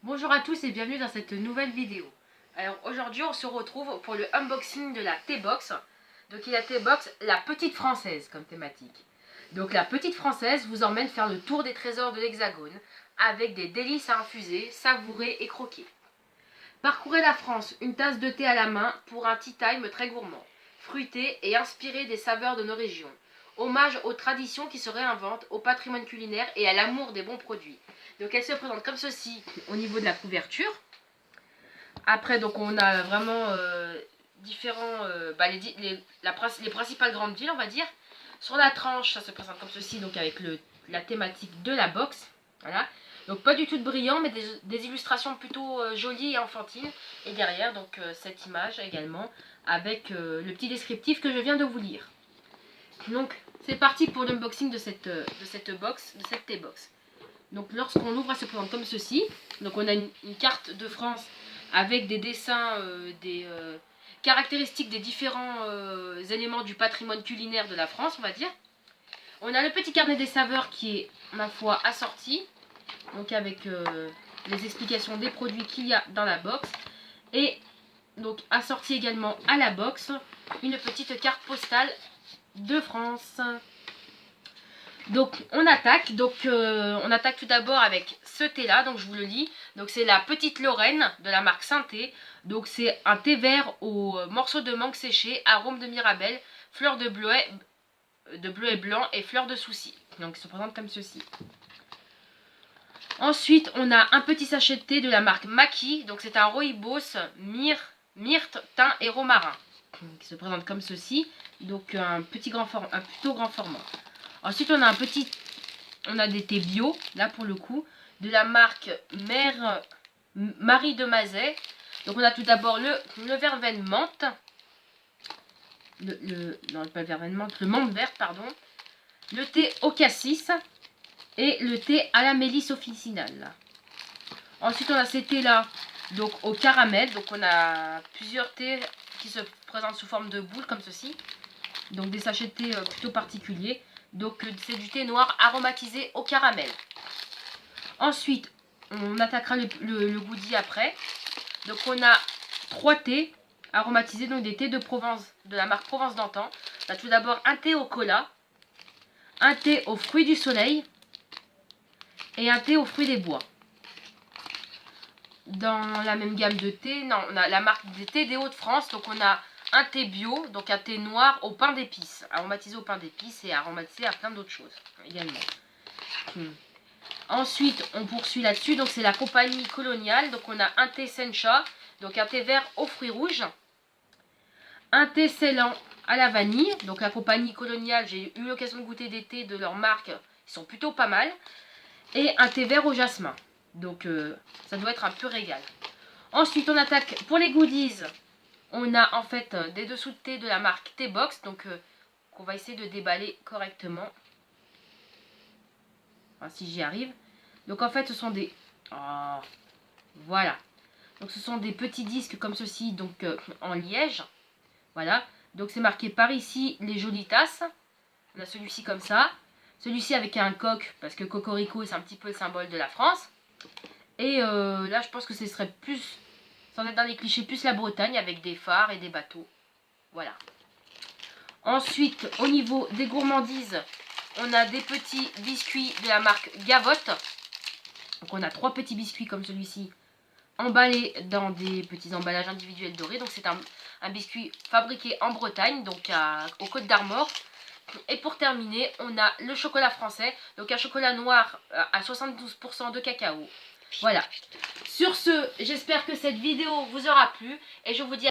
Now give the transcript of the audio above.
Bonjour à tous et bienvenue dans cette nouvelle vidéo. Alors aujourd'hui on se retrouve pour le unboxing de la T-Box. Donc il y a la T-Box, la petite française comme thématique. Donc la petite française vous emmène faire le tour des trésors de l'Hexagone avec des délices à infuser, savourer et croquer. Parcourez la France, une tasse de thé à la main pour un tea time très gourmand, fruité et inspiré des saveurs de nos régions. Hommage aux traditions qui se réinventent, au patrimoine culinaire et à l'amour des bons produits. Donc elle se présente comme ceci au niveau de la couverture. Après donc on a vraiment différents les principales grandes villes on va dire. Sur la tranche ça se présente comme ceci donc avec la thématique de la box. Voilà. Donc pas du tout de brillant mais des illustrations plutôt jolies et enfantines. Et derrière donc cette image également avec le petit descriptif que je viens de vous lire. Donc c'est parti pour l'unboxing de cette T-Box. Donc lorsqu'on ouvre, elle se présente comme ceci. Donc on a une carte de France avec des dessins, des caractéristiques des différents éléments du patrimoine culinaire de la France, on va dire. On a le petit carnet des saveurs qui est, ma foi, assorti. Donc avec les explications des produits qu'il y a dans la box. Et donc assorti également à la box, une petite carte postale de France. Donc on attaque, on attaque tout d'abord avec ce thé là, donc je vous le lis. Donc c'est la Petite Lorraine de la marque Saint-Thé. Donc c'est un thé vert aux morceaux de mangue séchés, arôme de mirabelle, fleurs de bleuet blanc et fleurs de souci. Donc il se présente comme ceci. Ensuite on a un petit sachet de thé de la marque Maki. Donc c'est un rooibos, myrte, thym et romarin. Donc il se présente comme ceci. Donc un plutôt grand format. Ensuite, on a des thés bio, là pour le coup, de la marque Marie de Mazet. Donc on a tout d'abord le verveine menthe. Non, pas le verveine menthe, le menthe verte, pardon. Le thé au cassis et le thé à la mélisse officinale. Ensuite, on a ces thés-là, donc au caramel. Donc on a plusieurs thés qui se présentent sous forme de boules comme ceci. Donc des sachets de thé plutôt particuliers. Donc c'est du thé noir aromatisé au caramel. Ensuite, on attaquera le goodie après. Donc on a 3 thés aromatisés, donc des thés de Provence, de la marque Provence d'antan. On a tout d'abord un thé au cola, un thé aux fruits du soleil et un thé aux fruits des bois. Dans la même gamme de thé, non, on a la marque des thés des Hauts-de-France. Donc on a un thé bio, donc un thé noir au pain d'épices, aromatisé au pain d'épices et aromatisé à plein d'autres choses également. Ensuite, on poursuit là-dessus, donc c'est la compagnie coloniale, donc on a un thé sencha, donc un thé vert aux fruits rouges, un thé Ceylan à la vanille, donc la compagnie coloniale, j'ai eu l'occasion de goûter des thés de leur marque, ils sont plutôt pas mal, et un thé vert au jasmin, donc ça doit être un pur régal. Ensuite, on attaque pour les goodies. On a en fait des dessous de thé de la marque T-Box, donc qu'on va essayer de déballer correctement. Enfin, si j'y arrive. Donc en fait ce sont des... Oh, voilà. Donc ce sont des petits disques comme ceci, donc en liège. Voilà. Donc c'est marqué par ici les jolies tasses. On a celui-ci comme ça. Celui-ci avec un coq, parce que Cocorico c'est un petit peu le symbole de la France. Et là je pense que ce serait plus... Sans être dans les clichés, plus la Bretagne avec des phares et des bateaux. Voilà. Ensuite, au niveau des gourmandises, on a des petits biscuits de la marque Gavotte. Donc on a 3 petits biscuits comme celui-ci, emballés dans des petits emballages individuels dorés. Donc c'est un biscuit fabriqué en Bretagne, donc aux Côtes d'Armor. Et pour terminer, on a le chocolat français, donc un chocolat noir à 72% de cacao. Voilà. Sur ce, j'espère que cette vidéo vous aura plu et je vous dis